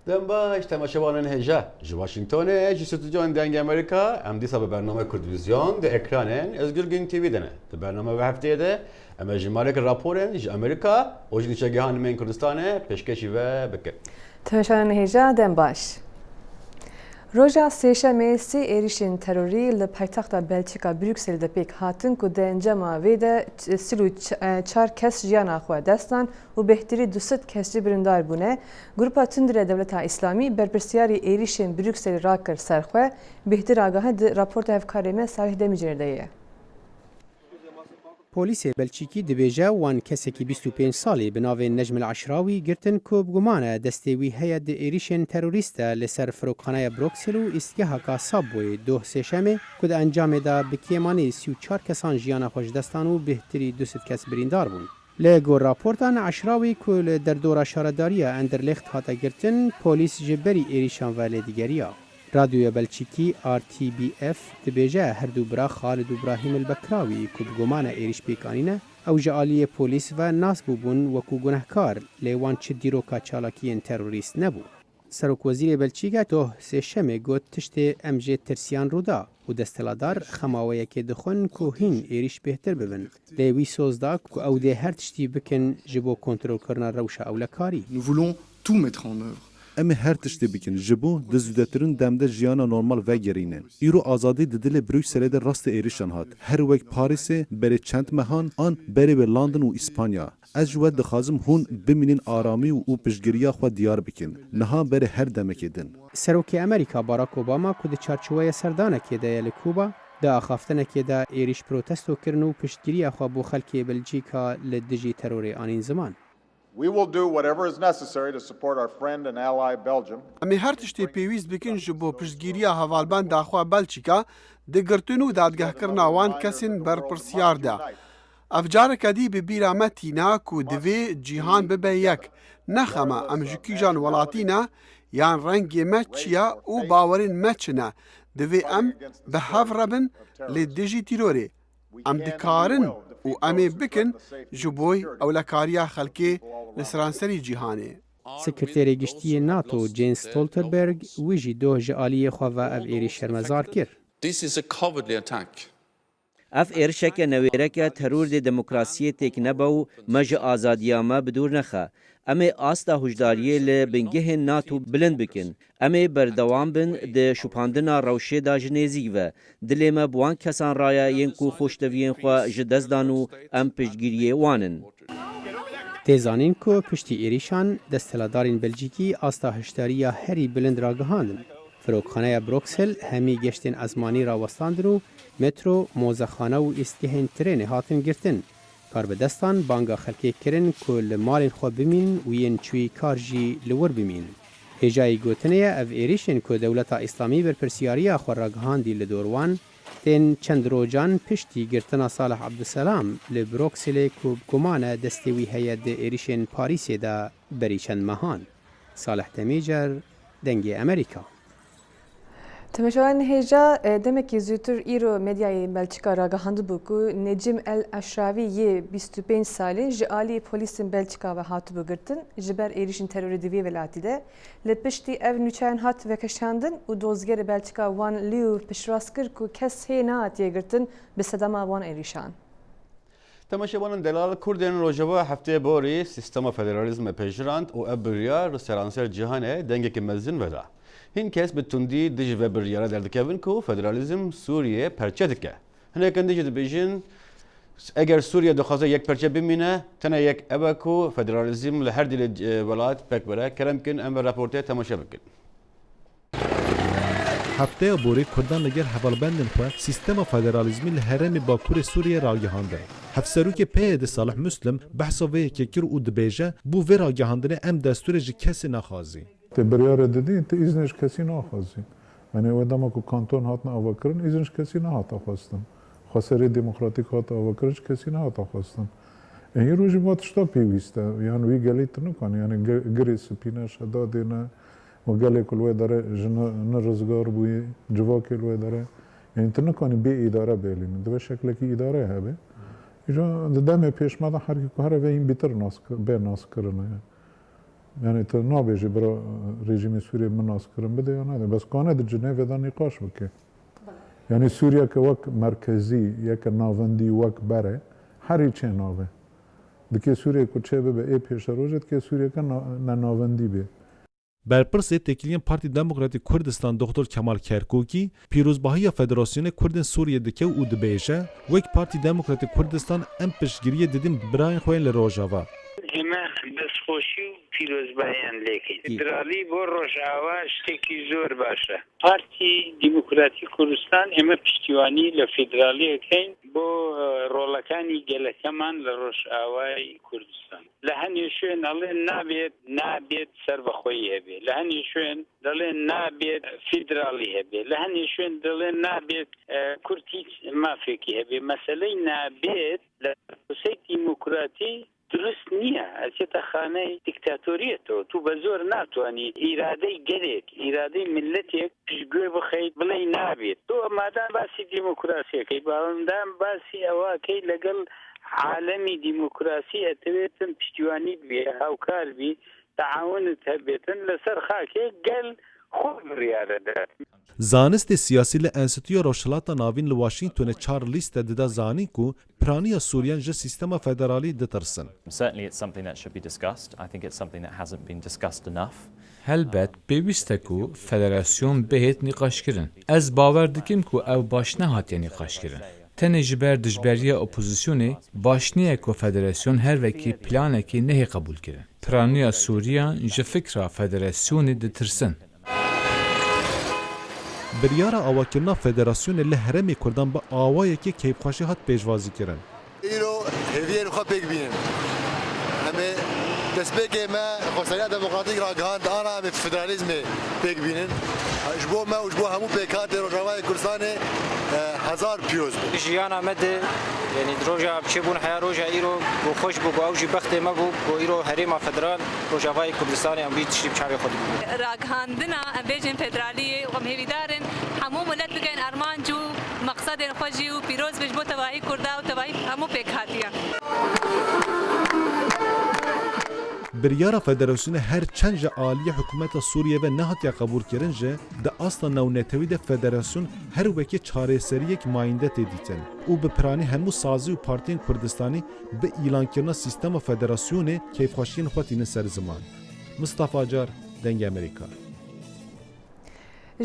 دم باش تماشاوان هجا ji Washingtonê ji stûdyoyên Dengê Amerîka em dîsa bi bername Kurdvîzyon di ekranên Özgürgün TV de ne. Di bername ve hefteyê de em ji maleke raporên ji Amerîka û ji nîçegehanên Kurdistanê pêşkêşî ve bikin. Temaşawan hêja dem baş. Roja sêşemê sê êrişên terorî li paytexta Belçîka Brükselê de pêk hatin ku di encama wê de 34 kes jiyana xwe destan û bêhtirî 200 kes jî birîndar bûne. Grupa Tundre Dewleta İslamî berpirsiyarî êrişên Brükselê rakir ser xwe. Bêhtir agahe di raporta hevkarê me Salih Demircî de ye. Polîsê Belçîkî dibêje wan kesekî 25 salî bi navê Necmil Eşrawî girtin ku bi guman e destê wî heye di êrişên terorîst de li ser firokxaneya Bruxelles û îstgeheka Subway doh sêşemê ku di encamê de bi kêmanî 34 kesan jiyana xwe ji destan û bêhtirî 200 kes birîndar bûn. Lê gor raportan Eşrawî ku li derdora şaredariya Anderlecht hate girtin, polîs ji berî êrişan ve lêdigeriya. Radyoya Belçîkî RTBF dibêje herdû bira Xalid û Ibrahîm el-Bekrawî ku bi gumana êriş pêkanîne ew ji aliyê polîs ve nas bûbûn wekû gunehkar lê wan çi dîroka çalakiyên terorîst nebû. Serokwezîrê Belçîka doh sêşemê got tiştê em jê tirsiyan rûda û desteladar xemaweyekê dixwin ku hîn êriş bêhtir bibin. Lê wî soz da ku ew dê her tiştî bikin ji bo kontrolkirina rewşa ewlekarî. Nous voulons tout mettre en œuvre. Em her tiştê bikin ji bo di zûdetirin demde jiyana normal vegerîne. Îro azadî di dilê Brükselê de rastê êrişan hat. Her wek Parîsê berê çend mehan an berê wê London û İspanya. Ez ji we dixwazim hûn bimînin aramî û piştgiriya xwe diyar bikin. Niha berê her demekê din. Serokê Amerîka Barack Obama ku di çarçoveya serdanekê de ye li Kuba, di axaftinekê de êriş protesto kirin û piştgiriya xwe bo xelkê Belçîka li dijî terorê anîn ziman. We will do whatever is necessary to support our friend and ally Belgium. Em ê her tiştê pêwîst bikin ji bo piştgiriya hevalbenda xwe Belçîka di girtin û dadgehkirina wan kesên berpirsiyar de. Ev careke dî bi bîra me tîna ku divê cîhan bibe yek. Nexeme em ji kîjan welatî ne yan rengê me çi ye û bawerên me çi ne. Divê em bi hev rebin lê dijî tîrorê. Em dikarin û em ê bikin ji bo ewlekariya xelkê li seranserî cîhanê. Sekretêrê Giştiyê NATO Jens Stoltenberg wî jî doh ji aliyê xwe ve ev êriş şermezar kir. This is a cowardly attack. Ev êrişeke newêreke teror dê demokrasiyê têk nebe û me ji azadiya me bi dûr nexe. Em ê asta hûjdariyê li bingehên NATO bilind bikin. Em ê berdewam bin di şupandina rewşê da ji nêzik ve. Dilê me bi wan kesan raya yên ku xweşteviyên xwe ji dest dan û em piştgiriyê wan in. Têzanîn ku piştî êrîşan desteladarên Belçîkî asta hişdariya herî bilind ragihandin. Firokxaneya Bruxelles hemî geştên ezmanî rawestandin û metro, mozexane û îstgehên trênê hatin girtin. Karbidestan banga xelkê kirin ku li malên xwe bimînin û yên çûyîkar jî li wir bimînin. Hêjayî gotinê ye ev êrişên ku Dewleta İslamî berpirsiyariya xwe ragihandî li dorwan, tên çend rojan piştî girtina Salih Abdüselam li Brükselê ku guman e destê wî heye di êrişên Parîsê de berî çend mehan. Salih Demircî, Dengê Amerîka. Temaşawan hêja demekî zûtir îro medyayê Belçîka ragihandibû ku Necim el-Eşrawî yê 25 salî ji aliyê polîsên Belçîka ve hatibû girtin ji ber êrişên terorî di vê welatî de. Li piştî ev nûçeyan hat vekeşandin û dozgerê Belçîka wan lî û piştrast kir ku kes hê nehatiye girtin bi sedema wan êrîşan. Temaşawanên Delal Kurdên Rojava hefteyê borî sistema federalizmê pêşirand û ev biryar li seranser cîhanê dengekî mezin veda. Hin kes bi tundî dij ve biryara derdikevin ku federalizm Sûriyê perçe dike. Hinekin dijî dibêjin eger Sûriye dixwaze yek perçe bimîne tene yek ev ku federalizm li her dilê welat pek bire. Kerem bikin em ve raportê temaşa bikin. Hefteya borî Kurdan li gel hevalbendên xwe sîstema federalizmî li herêmê Bakurê Sûriyê ragihande. Hevserokê PYD Salih Müslim behsa vê yekê kir û dibêje bû vê ragihandinê em destûrê ji kesê nexwazî. Te biryara dedî te îznê ji kesî naxwazî. Yani wê dema ku kanton hatin avakirin îzin ji kesî nehata xwestin. Xweserê demokratîk hata avakirin ji kesî nehata xwestin. Îro jî va tişta pêwîst e. Yani wî gelê tu nikanî yani girê spîne şedadê ne û gelê ku li wê dere ji nirizgar bûyê civakê li wê dere. Yani tu nikanî bê îdare bêlînî. Divê şeklekî îdare hebe. Îja di demê pêşme de herkî ku here ve hîn bîtir bê naskirine ye. یعنی تو نابیجی برای رژیم سوریه مناس کرن بده یا نده بس کانه در جنیو دا نقاش بکه یعنی سوریه که وک مرکزی یک ناوندی وک بره هری چه ناوه دکی سوریه که چه به ای پیش روزت که سوریه که ناوندی به برپرس تکلیین پارتی دموکراتیک کردستان دکتر کمال کرکوکی پیروزباهی فدراسیون کردن سوریه دکه او دبیجه وک پارتی دموکراتیک کردستان ام پشگیری دیدن براین خوین لروجاوا ئێمە دەستخۆشی و پیرۆزباییان لێکەین فیدرالی بۆ ڕۆژئاوا شتێکی زۆر باشە پارتی دیموکراتی کوردستان ئێمە پشتیوانی لە فیدرالیەکەین بۆ ڕۆڵەکانی گەلەکەمان لە ڕۆژئاوای کوردستان لە هەنێ شوێن ئەڵێن نابێت سەربەخۆیی هەبێ لە هەنێ شوێن دەڵێن نابێت فیدرالی هەبێ لە هەنێ شوێن دەڵێن نابێت کورتی مافێکی هەبێ مەسەلەی نابێت لە پرۆسەی دیموکراتی دروست نییە ئەچێتە خانەی دیکتاتۆریەتەوە تو بە زۆر ناتوانیت ئیرادەی گەلێک ئیرادەی ملەتێک پشتگوێ بخەیت بڵێ نابێت تۆ ئەمادام باسی دیموکراسیەکەی باڵندام باسی ئەوەکەی لەگەڵ عالەمی دیموکراسی ئەتەوێتن پشتیوانیت بێ هاوکار بی تەعاونت هەبێتن لەسەر خاکێک گەل خۆ بڕیارەدات زانست سیاسی ل انستیتویا روشلاتا ناوین ل واشنگتن 4 لیست ددا زانی کو پرانیا سوریان ج سیستم فدرالی دترسن. Certainly it's something that should be discussed. I think it's something that hasn't been discussed enough. هەلبەت پێویستە و فەدەراسیۆن بهێت نیقاشکردن. ئەس باوەڕ دکیم و ئەو باش نەهاتیە نیقاشکردن. تەنێ ji ber dijberiya opozisyonê baş niye ku federasyon her wekî planekî nehê qebûl kirin. Piraniya Sûriyan ji fikra federasyonê ditirsin. Biryara avakirina federasyonê li Herêmê Kurdan bi awayekî keyfxweşî hat pêşwazî kirin. îro hêviyên xwe pêk bînin. Em ê destpêkê me Xweseriya Demokratîk ragihand ana em ê federalîzmê pêk bînin. Ji bo me û ji bo hemû pêkhatên Rojavayê Kurdistanê hezar pîroz bû. Jiyana me de yani roja çêbûn heya roja îro û xweş bû ku ew jî bextê me bû ku îro herêma federal Rojavayê Kurdistanê em bî tiştî bi çavê xwe dibînin. Ragihandina em bêjin federaliyê û em hêvîdarin hemû millet bigein armanc û meqsedên xwe jî û pîroz be ji bo tevahî Kurda û tevahî hemû pêkhatiyan. Biryara federasyonê her çend ji aliyê hikûmeta Sûriye ve nehatiya qebûl kirin jê di asta newnettewî de federasyon her wekî çareseriyek mayînde tê dîtin û bi piranî hemû sazî û partiyên Kurdistanî bi îlankirina sîstema federasyonê keyfxweşiyên xwe tînin ser ziman. Mustafa Car, Dengê Amerîka.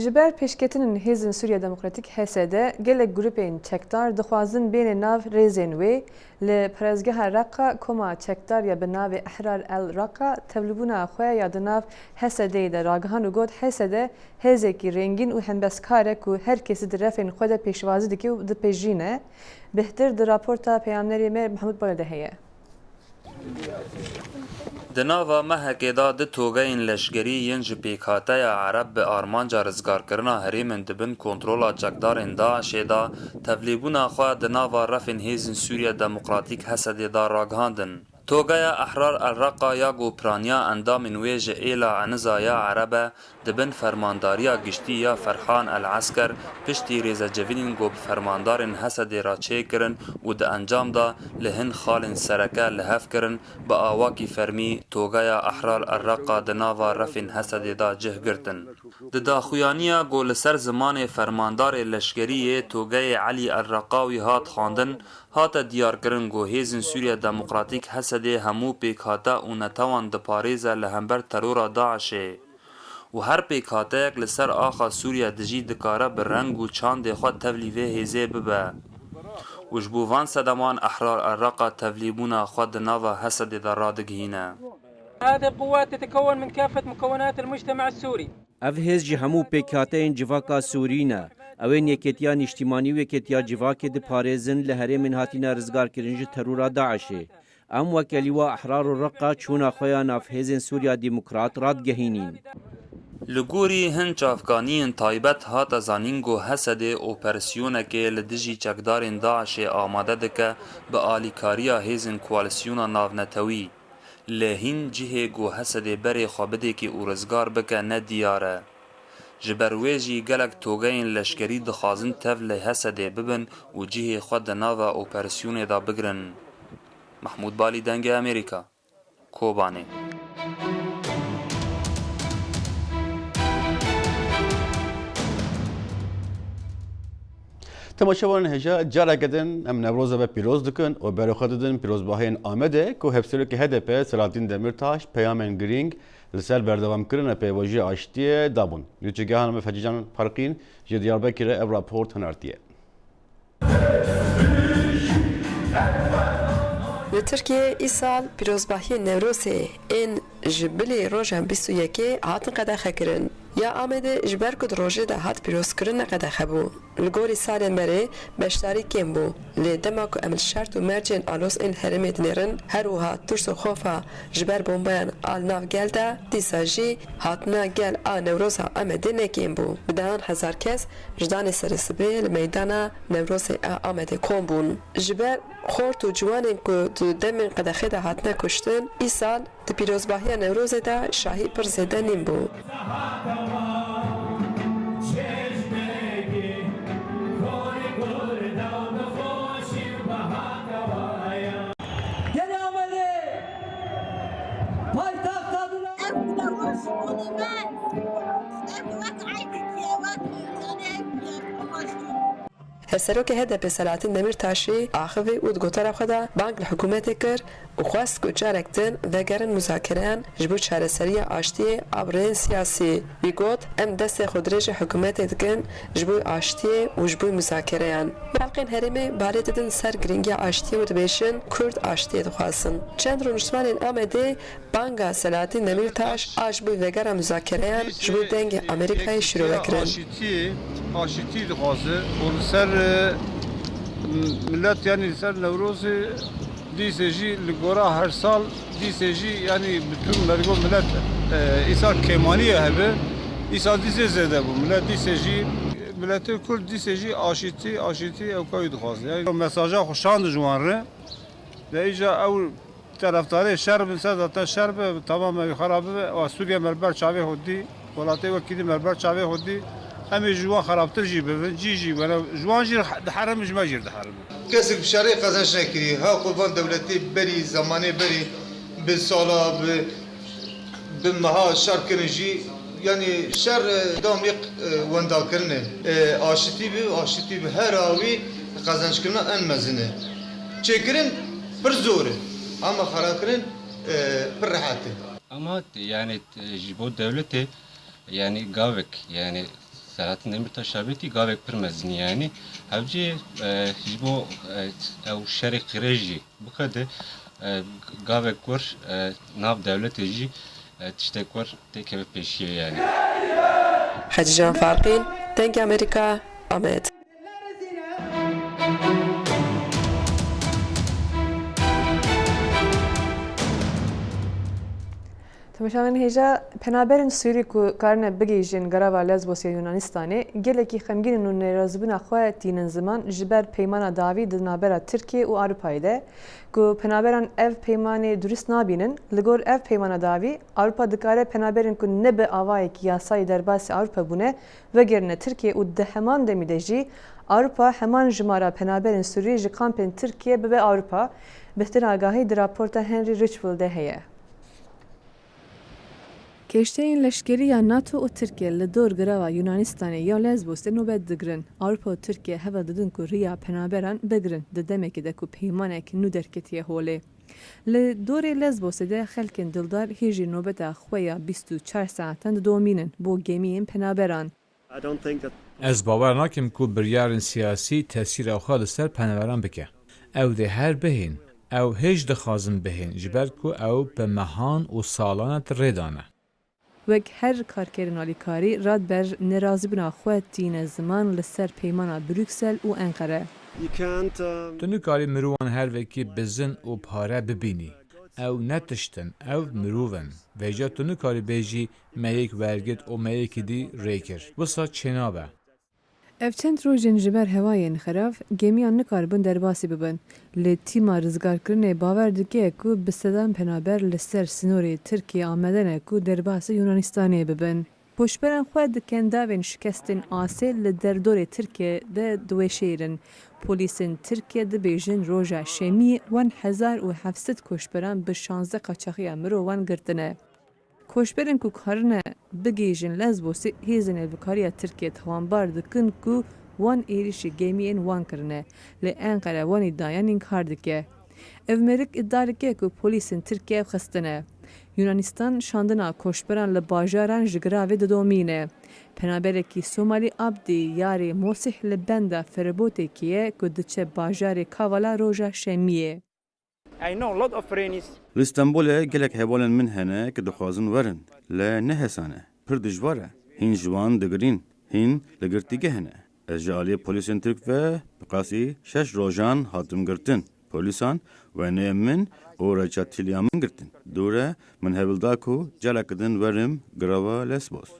Ji ber pêşketinên Hêzên Sûriya Demokratîk HSD gelek grupên çekdar dixwazin bêne nav rêzên wê li Perezgeha Raqqa koma çekdar ya bi navê Ehrar el Raqqa tevlîbûna xwe ya di nav HSD'yê de ragihan û got HSD hêzekî rêngîn û hembezkar e ku her kesî di refên xwe de pêşwazî dike û dipêjîne. Bihtir di raporta peyamnerê me Mehmûd Bala de heye. Di nava mehekê da di togeyên leşkerî yên ji pêkhateya Ereb bi armanca rizgarkirina herêmên dibin kontrola çekdarên Daişê da tevlîbûna xwe di nava refên Hêzên Sûriya Demokratîk HSD da ragihandin. Togeya Ehrar el Raqqa ya gopiraniya endamên wê ji êla Eniza ya Erebe dibin fermandariya giştî ya Ferhan el Esker piştî rêzecevînên gopfermandarên HSD ra çêkirin û di encam da li hin xalên sereke li hev kirin bi awakî fermî Togeya Ehrar el Raqqa di nava refên HSD da cih girtin. Di daxuyaniya got li ser zimanê fermandarê leşkeriyê Togeyê Elî el Raqawî hat xwandin hate diyarkirin ku Hêzên Sûriya Demokratîk HSD hemû pêkhate û netawan diparêze li hember terora Daişê. û her pêkhateyek li ser axa Sûriya dijî dikare bi reng û çandê xwe tevlî vê hêzê bibe. û ji bo van sedeman Ehrar el Raqqa tevlîbûna xwe di nava HSD de radigihîne. هذه القوات تتكون من كافة مكونات المجتمع السوري. Ev hêz ji hemû pêkhateyên civaka Sûrî ne. Ew ên yekêtiya niştimanî û yekêtiya civakê diparêzin li herêmên hatîne rizgarkirin ji terora Daişê. Em weke lîwa Ehrar û Raqqa çûna xwe ya navhêzên Sûriya Demokrat radgehînîn. Li gorî hin çavkaniyên taybet hate zanîn ku HSD operasyonekê li dijî çekdarên Daişê amade dike bi alîkariya hêzên koalîsyona navnetewî. Lê hîn cihê ku HSD berê xwe bidêkî û rizgar bike ne diyar e. Ji ber wê jî gelek togeyên leşkerî dixwazin tev li HSD bibin û cihê xwe di nava operasyonê da bigirin. Mehmûd Balî, Dengê Amerîka, Kobanê. تماشاوان هجا جارا کدن ام نوروز به پیروز دکن و برای خود دن پیروزباهین آمده که هفسلو که HDP سلاطین دمیرتاش پیامن گرینگ لسر بردوام کردن پیواژی آشتی دابون. یوچگاه هم فجیجان فرقین جدیار بکره اب راپورت هنرتیه. Li Tirkiye îsal pîrozbahiyê Newrozê ên ji bilê rojan 21 hatin qedexekirin. Ya Amedê ji ber ku di rojê de hat pîrozkirin neqedexebû. Li gorî salên berê beşdarî kêm bû. Lê dema ku em li şert û mercên alos ên herêmê dinêrin, her wiha tirs û xofa ji ber bombayan al nav gel de dîsa jî hatina gel a Newroza Amedê nekêm bû. Bi dehan hezar kes ji danê serê sibê li meydana Newrozê a Amedê kom bûn. Ji ber xort û ciwanên ku di demên qedexê de hatine kuştin, îsal di pîrozbahiya Newrozê de şahî pir zêde nîm bû. Serokê HDP Selahattin Demirtaşî axivê û di gotara xwe de bang li hikûmetê kir û xwest ku carek din vegerin müzakereyan ji bo çareseriya aştiyê abreyên siyasî. Wî got em destê xwe dirêjê hikûmetê dikin ji bo aştiyê û ji bo müzakereyan. Xelkên herêmê barê didin ser giringiya aştiyê û dibêjin Kurd aştiyê dixwazin. Çend rûniştvanên Amedê banga Selahattin Demirtaş a ji bo vegera müzakereyan ji bo dengê Amerîkayê şîrovekirin. آشتی دخواسته و سر ملت یعنی سر نوروز دیسجی لگورا هر سال دیسجی یعنی bütün مرگو ملت ایسا کمانیه هبه ایسا دیسه زده bu ملت دیسجی ملت کرد دیسجی آشتی او کوی دخواسته یعنی مساجا خوشاند جوانره دیجا او طرفدار شرب zaten şerb tamamen خرابه و سوریه مربر چاوی هودی ولاته وکیدی مربر چاوی هودی همه جوان خرابتر جی ببین جی ولی جوان جی حرم جمع جی حرم کسی بشری قزنش نکری ها قربان دولتی بری زمانه بری به سالا به مها شر کنجی یعنی شر دامیق وندا کرنه آشتی به هر آوی قزنش کرنه ان مزنه چکرین پر زوره اما خراب کرن پر راحته اما yani جبو devleti yani gavek yani Selahattin Demirtaş şerbeti gavek pirmezini yani hevci bu ev şerek kreji bu kadar gavek var nav devletici tiştek var tek ev peşiye yani. Hacıcan Farqin, Denk Amerika, Ahmet. تماشاوان هیجا پنابرین سوری کو کارن بگیجین گراوا لزبوس یونانستانی گلکی خمگین و نرازبونا خواه تینن زمان جبر پیمانا داوی دنابرا ترکیه و آروپایده کو پنابران اف پیمانی درست نابینن لگور اف پیمانا داوی آروپا دکاره پنابرین کو نبه آوای کی یاسای درباس آروپا بونه وگرنه ترکیه و ده همان دمیده جی آروپا همان جمارا پنابرین سوری جی کامپین ترکیه به آروپا بهتر آگاهی در راپورتا هنری ریچفولده هیه. کشتین لشکری یا ناتو و ترکیه لدور گروا یونانستانی یا لزبوس نوبت دگرن. آروپا و ترکیه هوا دادن که ریا پنابران بگرن ددمه که دکو پیمانه که نو درکتیه هوله. لدور لزبوس ده خلکن دلدار هیجی نوبت خویا 24 ساعتان دومینن بو گمین پنابران. از باور نکم که بریارن سیاسی تاثیر آخال سر پنابران بکه. او ده هر بهین. او هیچ دخوازن بهین جبر که او به مهان و سالانت ردانه. وک هر کارکرین آلیکاری راد بر نرازی بنا خواه تین زمان لسر پیمانا بروکسل و انقره. تنو کاری مروان هر وکی بزن و پاره ببینی. او نتشتن او مروون. ویجا تنو کاری بیجی میک ورگت و میک دی ریکر. بسا چنابه. اف چند روزین جبر هواین خراف گمیان نکاربون درباسی ببن. لی تیما رزگار کرنه باور دکه کو بسدان پنابر لسر سنوری ترکیه آمدنه کو درباس یونانستانی ببن. پشبران خود دکن داوین شکستن آسیل لدردور ترکیه ده دوشیرن. پولیسن ترکیه ده بیجن روژا شمی 1700 کشبران به 16 قاچاقی مروان گرتنه. کوشبرن کو کارنه بگیجن لزبوسی هیزن البکاریا ترکیه توانبار دکن کو وان ایریشی گیمین وان کرنه لی انقره وانی دایان انکار دکه. Evmerik iddia dike ku polîsên Tirkiye xistine. Yunanistan şandina koşberan li bajaran ji giravê didomîne. Penaberekî Somalî Abdî yarê Mosih li benda feribotêkî ye ku diçe bajarê Kavala roja şemiyê. Li Stenbolê gelek hevalên min hene ki dixwazin werin. Le ne hesane. Pir dijwar e. Hîn ji wan digirîn. Hîn li girtîgeh hene. Ez ji aliyê polîsên Tirk ve bi qasî 6 rojan hatim girtin. Polîsan weneyê min û reçetîliya min girtin. Dûre min hevildar ku celek din werim girava Lesbos.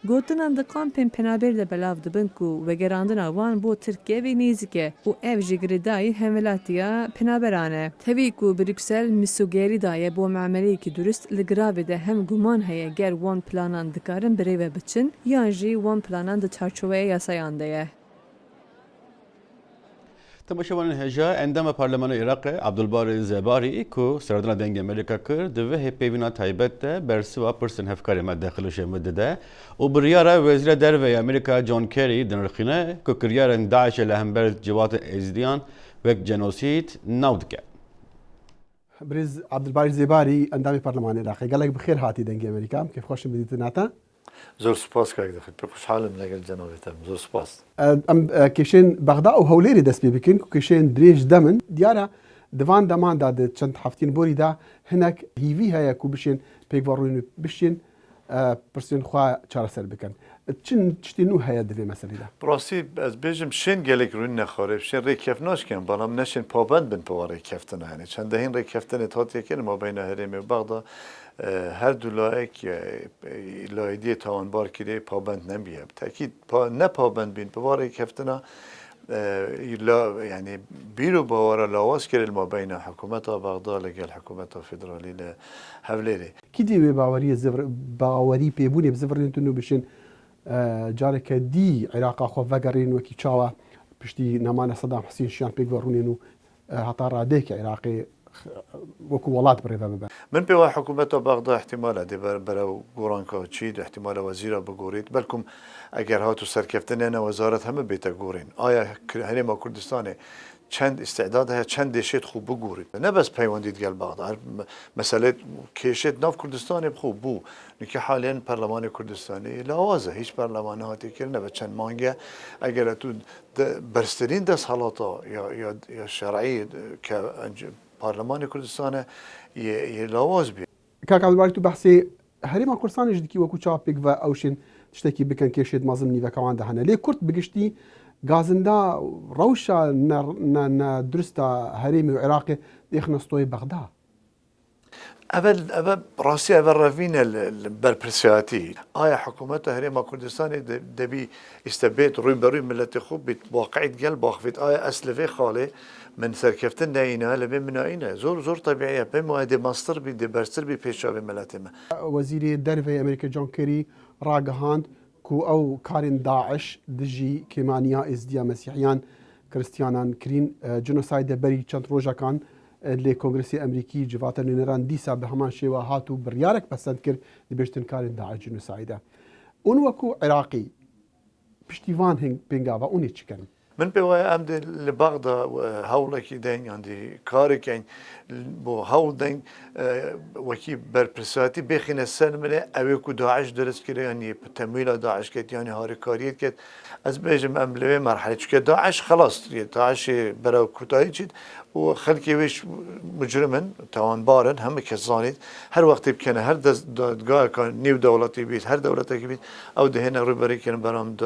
Gotinan di kampên penaber de belav dibin ku vegerandina wan bo Tirkiyeyê nêzik e û ev ji girêdayî hemvelatiya penaberan e. Tevî ku Brüksel misûgerî daye bo memeliyekî durist li giravê de hem guman heye ger wan planan dikarin birêve biçin yan jî wan planan di çarçoveya yasayan de ye. تماشاوان هجا اندام پارلمان عراق عبدالباری زباری کو سردنا دنگ امریکا کر دوه هپیوینا تایبت برسوا پرسن هفکاری ما داخلش مدده و بریارا وزیر دروی امریکا جون کری دنرخینه کو کریارن داعش لهمبر جوات ازدیان وک جنوسید نودکه. برز عبدالباری زباری اندام پارلمان عراق قالك بخير هاتي دنگ امریکا كيف خوش بديت ناتا زور سپاس کاک دخل پرخوش حالم لگل جنابتم زور سپاس ام کشین بغداد و هوليري دست بكين كشين دريج دمن ديارا دوان دمان داد چند هفتين بوري دا هناك هيفي هيا كو بشين بيكوارون بشين پرسين خوا چارسر بكن چن تشتينو هيا دوی مسئله دا براسي از بيجم شين گلك رون نخاره شين ری کفناش کن بلام نشين پابند بن پواره کفتن يعني چند دهين ری کفتن تاتي کن ما بين هرم و بغداد هر دو لایک لایدی تاوانبار کردی پابند نمیه تاکید نه پابند بین بواره کفتنا یعنی بیرو باور لاواز کرد ما بین حکومت بغداد لگل حکومت فدرالی لحولیری کی دی باوری زفر باوری پیبونی بزفرین تنو بشین جارك دي عراق خو فقرين وكي تشاوا بشتي نمان صدام حسين شان بيقرونينو هطار ديك عراقي وكو ولات بريفا من بوا حكومة بغداد احتمال دي برا غورانكا تشيد احتمال وزيرا بغوريت بلكم اگر هاتو سركفتن انا وزارت هم بيتا غورين آيا هني ما كردستاني چند استعداد هست چند دشت خوب بگورید نه بس پیوندید گل بغداد مسئله کشت ناف کردستان خوب بو نکه حالا پارلمان کردستانی لازه هیچ پارلمان هاتی کرده و چند مانگه اگر تو برسترین دست حالاتا یا شرعی که پارلمان کردستان یه لواز بی كاك عبد الباري تو بحثي هريما كردستان جدكي وكو تشابيك و اوشن تشتكي بكن كيشد مازمني وكوان دهنا ليه كرت بقشتي غازندا روشا درستا هريمي وعراقي يخنا سطوي بغداد اول راسي اول رافينا البربرسياتي حكومة هريما كردستان دبي استبيت روي بروي ملتي خوب بواقعية قلب واخفت اسلفي خالي من سركفتن ناينا لبين مناينا زور طبيعية بما دي ماستر بي دي برستر بي بيشاب ملتما وزير الدرفي امريكا جون كيري راغهاند كو او كارين داعش دجي كيمانيا ازديا مسيحيان كريستيانان كرين جنوسايد بري چند روجا كان لی کنگرسی امریکی جوات نيران دیسا به همان شیوه هاتو بریارک پسند کرد دبشتن کارن داعش جنوسایده اون وکو عراقی پشتیوان هنگ بنگاوا اونی چکن من بواي امد لبغداد هولك دين عندي كارك بو هول دين وكي بربرساتي بخين السنة اويكو داعش درس كده يعني تمويل داعش كت يعني هاركاريت كت از بيجم املوي مرحلة كده داعش خلاص داعش برا كوتاي جد وخلكي ويش مجرمن توان بارن هم كزانيت هر وقت بكن هر دادگاه كان نيو دولتي بيت هر دولتي بيت او دهنا روبري كان برام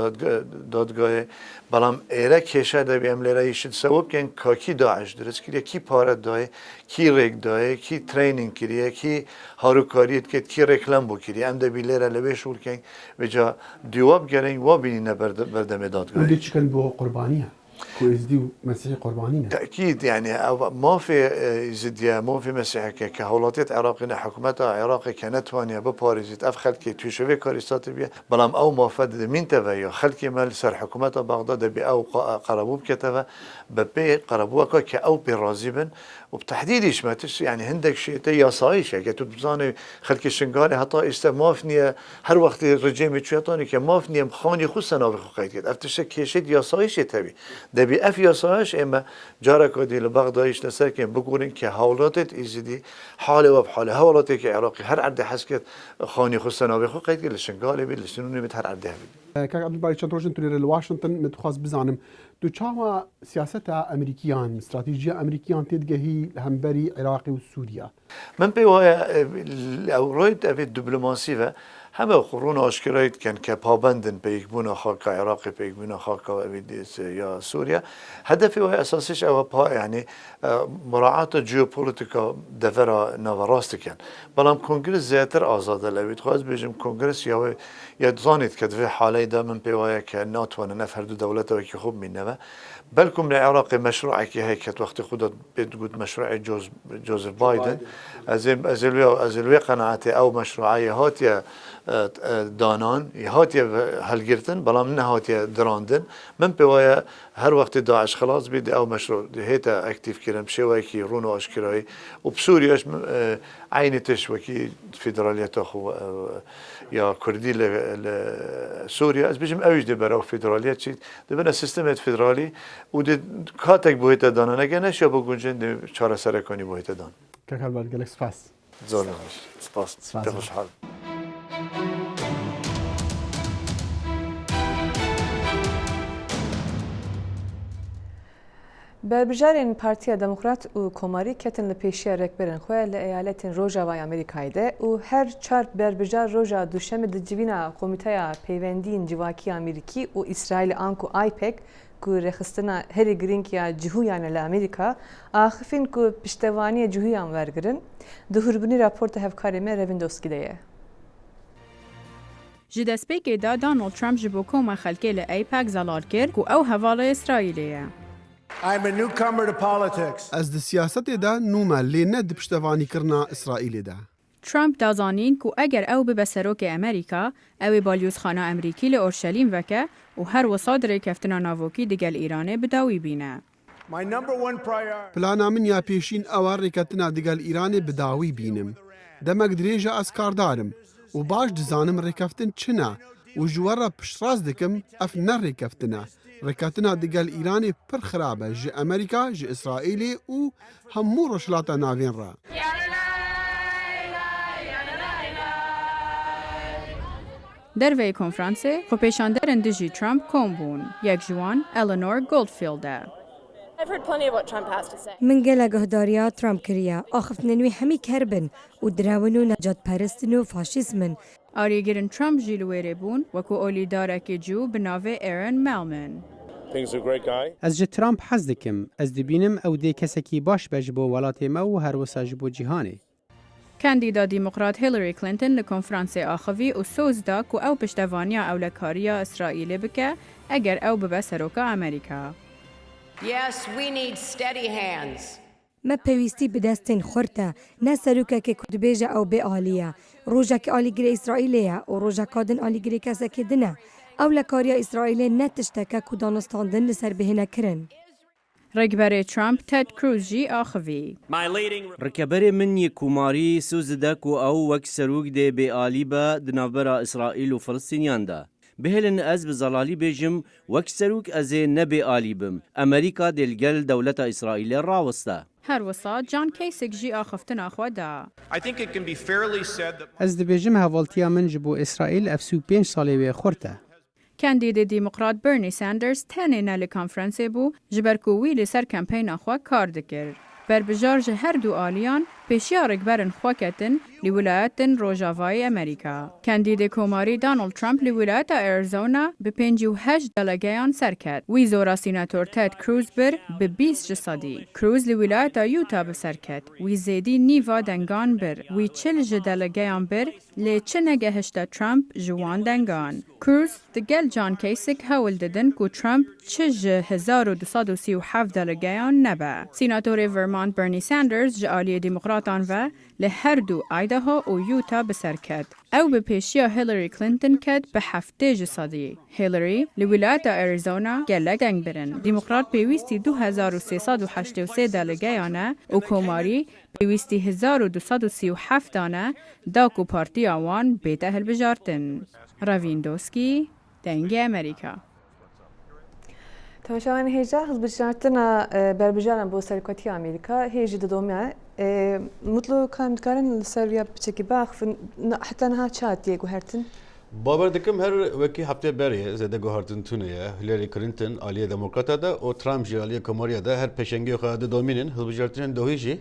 دادگاه بلام ایره کشه دا بیم لیره ایشد سواب کن که داعش درست کریه کی پارت دایه کی ریک دایه کی ترینینگ کریه کی هاروکاریت کد کی رکلم بو کریه ام دا بی لیره لبه شول کن و جا دیواب گرنگ و بینینه بردم دادگاه ودي چکن بو قربانیه كويزدي مسيحي قربانينا تأكيد يعني ما في زدية ما في مسيحي كهولاتيت عراقنا حكومتها عراقي كانت وانيا بباريزيت أف خلكي توشوي كاريستات بيا بلام أو ما فد من تبايا خلكي مال سر حكومتها بغداد بي أو قربوب كتبه ببي قربوه كأو برازيبن وبتحديدش ما تش يعني عندك شيء ياسايش يعني تبزاني خلك الشنغالي هطا استمافني هر وقت الرجيم تشيطاني كمافني مخاني خصنا بخقيت افتشك هشيد ياسايش تبي دبي اف ياسايش اما جارك ودي لبغداديش نساكن بقولن كهولاتت ازدي حاله وبحاله هولاتك عراقي هر عند حسكت خاني خصنا بخقيت الشنغالي بالسنوني متهر عندها كاك عبد الباري چند روزن توی واشنطن متخواست بزانم دو چاوا سیاست امریکیان استراتیجی امریکیان تدگهی همبری عراق و سوریا من بيوايا رويد أبي الدبلوماسية همه قرون آشکارایت کن که پابندن پیگبون خاک عراق پیگبون خاک یا سوریا هدفی و اساسیش او پا یعنی مراعات جیوپولیتیکا دفرا نوراست کن بلام کنگرس زیاتر آزاده لوید خواهد بیجم کنگرس یا زانید که دفع حالی دا من پیوایا که ناتوانه نفر دو دولت و که خوب مینوه بلکم العراق مشروعی که هيك وقت خودت بتقول مشروع جوزيف بايدن از الوی قناعتي او مشروعي هاتيا دانان هاتيا هلگرتن بلام نه هاتيا دراندن من بوايا هر وقت داعش خلاص بيدي او مشروع هيتا اكتيف كرم شويكي رونو اشكراي وبسورياش عينتش وكي فيدراليات اخو يا كردي لسوريا از بيجم اوج دي براو فيدراليات شي دبنا سيستم فيدرالي ودي كاتك بويتا دانا نگنش يا بگونجن دي چاره سرکانی بويتا دان كاك البال قالك سباس زولمش سباس تخش حال بربجارên Partiya Demokrat û Komarî ketin li pêşiya rekberên xwe li eyaletên Rojavayê Amerîkayê de û her çar berbijar roja duşemê di civîna Komîteya Peywendiyên Civakî Amerîkî û İsraîlê anku IPEC ku rêxistina herî girîng ya cihûyan li Amerîka axifîn ku piştevaniya cihûyan wergirin di hûrbûnî raporta hevkarê me Revindowskî de ye. Ji destpêkê de Donald Trump ji bo koma xelkê li AIPAC zelal kir ku ew hevala İsraîlê ye. I'm a newcomer to politics. Ez di siyasetê de nûme lê ne di piştevanîkirina İsraîlê de. Trump dazanîn ku eger ew bibe serokê Amerîka, ew ê balyozxana Amerîkî li Orşelîm veke û her wisa dirêkeftina navokî digel Îranê bi dawî bîne. Plana min ya pêşîn ew rêketina digel Îranê bi dawî bînim. Demek dirêja ez kardarim û baş dizanim rêkeftin çi ne û ji we re piştrast dikim ev ne rêkeftin e. Rêketina digel Îranê pir xirab e ji Amerîka, ji İsraîlê û hemû rojhilata navên re. Derveyê konferansê, xwepêşanderên dijî Trump kom bûn. Yek ji wan Eleanor Goldfield e. Min gelek guhdariya Trump kiriye. Axiftinên wî hemî kerbin û dirawin û necatperestin û faşîzmin. Arîgirên Trump jî li wêrê bûn wekû olîdarekê cû bi navê Aaron Melman. Ez ji Trump hez dikim. Ez dibînim ew dê kesekî baş be ji bo welatê me û her wisa ji bo cîhanê. Kandîda Demokrat Hillary Clinton li konferansê axivî û soz da ku ew piştevaniya ewlekariya İsraîlê bike eger ew bibe seroka Amerîka. Yes, we need steady hands. Me pêwîstî bi destên xurt e, ne serokekê ku dibêje ew bê alî ye. Rojekê alîgirê İsraîlê ye û rojeka din alîgirê kesekê din e. Ewlekariya İsraîlê ne tişteke ku danostandin li ser bihêne kirin. Rêkberê Trump Ted Cruz jî axivî. Rêkeberê min yê Komarî soz dide ku ew wek serok dê bêalî be di navbera İsraîl û Filistînyan de. Bihêlin ez bi zelalî bêjim wek serok ez ê nebêalî bim. Amerîka dê li gel dewleta İsraîlê rawiste. Her wisa John Kasich jî axiftina xwe da. Ez dibêjim hevaltiya min ji bo İsraîl ev 35 salê wê xurt e. Kandîdê Demokrat Bernie Sanders tenê ne li konferansê bû ji ber ku wî li ser kampeyna xwe kar dikir. Berbijar ji her du aliyan pêşiya rêkberên xwe ketin li wilayetên Rojavayê Amerîka. Kandîdê Komarî Donald Trump li wilayeta Arizona bi 58 delegeyan serket. Wî zora sînator Ted Cruz bir bi 20 ji sedî. Cruz li wilayeta Utah bi serket. Wî zêdî nîva dengan bir. Wî 40 ji delegeyan bir lê çi negehişte Trump ji wan dengan. Cruz digel John Kasich hewil didin ku Trump çi ji 1237 delegeyan nebe. Sînatorê Vermont Bernie Sanders ji aliyê Demokrat انتخاباتان و لهر دو آیداهو و یوتا بسر کد. او به پیشیا هیلاری کلینتون کد به هفته جسادی. هیلاری لولایت اریزونا گلک دنگ برن. دموکرات پیوستی 2383 دلگه آنه و کوماری پیوستی 1237 آنه داکو پارتی آوان بیته هل بجارتن. راویندوسکی دنگ امریکا. تماشاوان هیجا حزب جارتنا بربجارن بو سرکاتی آمریکا هیجی دومه مطلو كان كارن السرية بشكل باخ حتى انها تشات يجو هرتن باور دکم هر وکی هفته بریه زده گوهرتن تونیه هیلاری کلینتون عالیه دموکراتا دا و ترامپ جی عالیه کماریا دا هر پشنگی خواهد دومینن حزب جارتن دوهیجی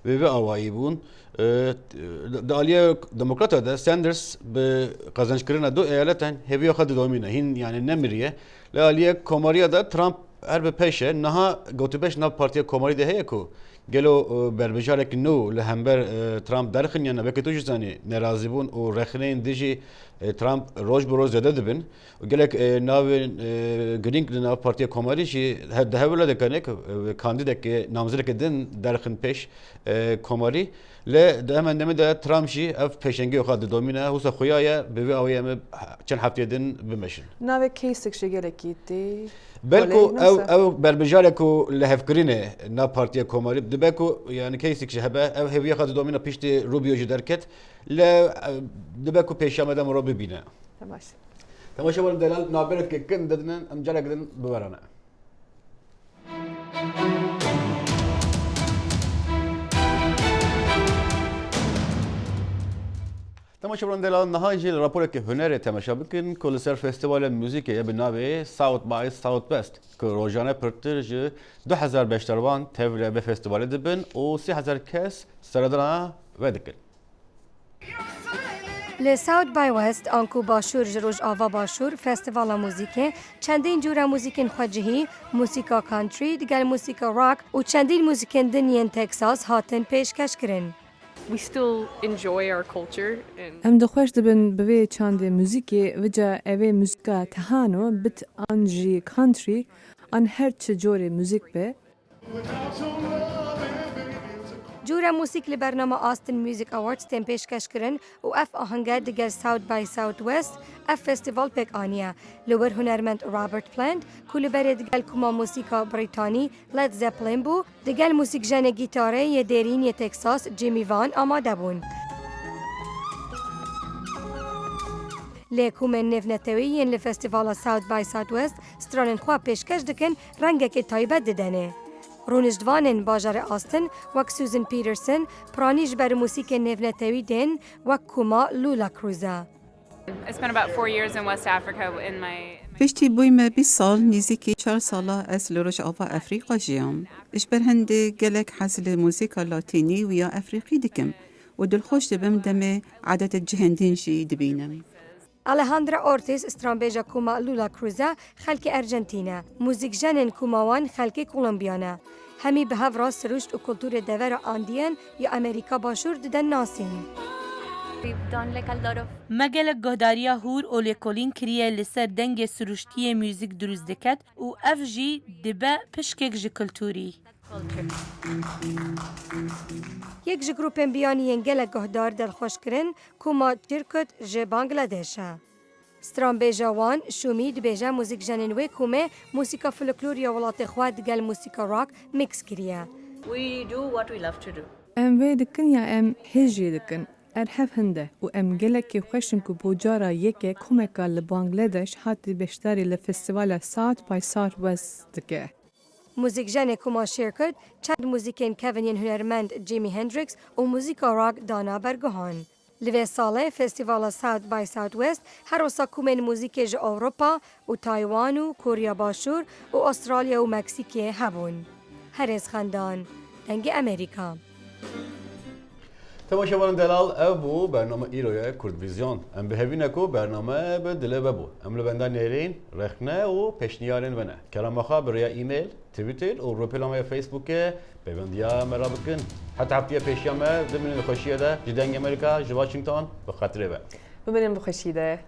و آوایی بون دا عالیه دموکراتا دا ساندرز به قازنش کردن دو ایالتن هیوی خواهد دومینه هین یعنی نمیریه لعالیه کماریا دا ترامپ هر به پیشه نها گوتبش ناب پارتیا کماری ده هی کو گلو بربجارك نو لهمبر ترامپ درخن يعني بك توجي زاني نرازبون ورخنين ديجي ترامپ روج بروز زده دبن وقالك ناو جرينك ناو بارتيا كوماري شي هذا ولا دكانك كانديدك نامزرك دين درخن بيش كوماري لا دائما دائما ترامپ شي اف بيشنجي خد دومينا هو خويايا بي اويام كان حبتي دين بمشن ناو كيسك شي قالكيتي بلكو او بربجاركو لهفكرينه نا بارتيا كوماري دبكو يعني كيسك شهبه او هي خد دومينا بيشتي روبيو جدركت لا دبكو بيشام دم روبي بينا تماشا ولن دلال نابرك كن ددن ام جالك دن ببرانا تماشا ولن دلال نهايجي الرابورك هنري تماشا بكن كل سر فستيفال موسيقى بناوي ساوث باي ساوث ويست كروجانه برترج 2005 تevre به فستیوال دبن و 3000 کس سردنا ودکن لی ساوت بای وست آنکو باشور جروج آوا باشور فستیوال موزیک چندین جور موزیکن خواجهی موسیقا کانتری دیگر موسیقا راک و چندین موزیکن دنیان تکساس هاتن پیشکش کرن. We still enjoy our culture. ام دخوش دبن بوی چند موزیکی وجا اوی موزیکا تهانو بت آنجی کانتری آن هر چه جور موزیک به جورا موسیقی لبرنامه آستن میوزیک آواردز تیم پیشکش کرن و اف آهنگه دیگر ساوت بای ساوت وست اف فستیوال پیک آنیا لور هنرمند رابرت پلند کل بره دیگر کما موسیقا بریتانی لید زپلین بو دیگر موسیق جن گیتاره ی دیرین ی تکساس جیمی وان آماده بون لیکو من نفنتوی ین لفستیوال ساوت بای ساوت وست سترانن خواه پیشکش دکن رنگه که تایبت ددنه رونجدوانن باجار آستن وک سوزن پیترسن پرانیج بر موسیقی نفنتوی دن وک کوما لولا کروزا. I spent about 4 years in West Africa in my پشتی بویم 20 سال نزدیکی 4 ساله از لروج آوا افریقا جیام. اش برهنده گلک حاصل موسیقی لاتینی و یا افریقی دکم و دلخوش دبم دم عادت جهندین جی دبینم. Alejandra Ortiz استرانبیجا کوما لولا کروزا خلک ارجنتینا موزیک جنن کوماوان خلک کولومبیانا همی به هفرا سروشت و کلتور دور آندین یا امریکا باشور ددن ناسین مگل گهداریا هور اولیکولین کریه لسر دنگ سروشتی موزیک دروز دکت و اف جی دبه پشکک جی کلتوری یک جی گروپن بیانی انگل گهدار دلخوش کرن کوما ترکت جی بانگلادیشا سترانبیجا وان شومی دبیجا موزیک جننوی کومه موسیقا فولکلوریا ولات خواه دگل موسیقا راک میکس کریه We do what we love to do. ام وی دکن یا ام هجی دکن ارحف هنده و ام گلکی خوشن که بوجارا یکی کومکا لبانگلادش حتی بیشتری لفستیوال ساوت بای ساوت وست دکه موزیک جن کوما شرکت چند موزیکین کوینین هنرمند جیمی هندریکس و موزیکا راک دانا برگهان لوی ساله فستیوال ساوت بای ساوت وست هر وسا کومن موزیک ج اروپا و تایوان و کوریا باشور و استرالیا و مکزیک هبون هرز خاندان دنگ امریکا تماشاوان دلال ابو برنامه ایرویا کرد ویزیون ام بهوینکو برنامه به دل ببو ام لبندان نرین رخنه و پیشنیارین ونه کلام خا برای ایمیل توییتر و روپلامه فیسبوک ببندیا مرابکن حتی هفته پیشیامه ضمن خوشیه ده جدنگ امریکا جو واشنگتن به خاطر ببینیم بخشیده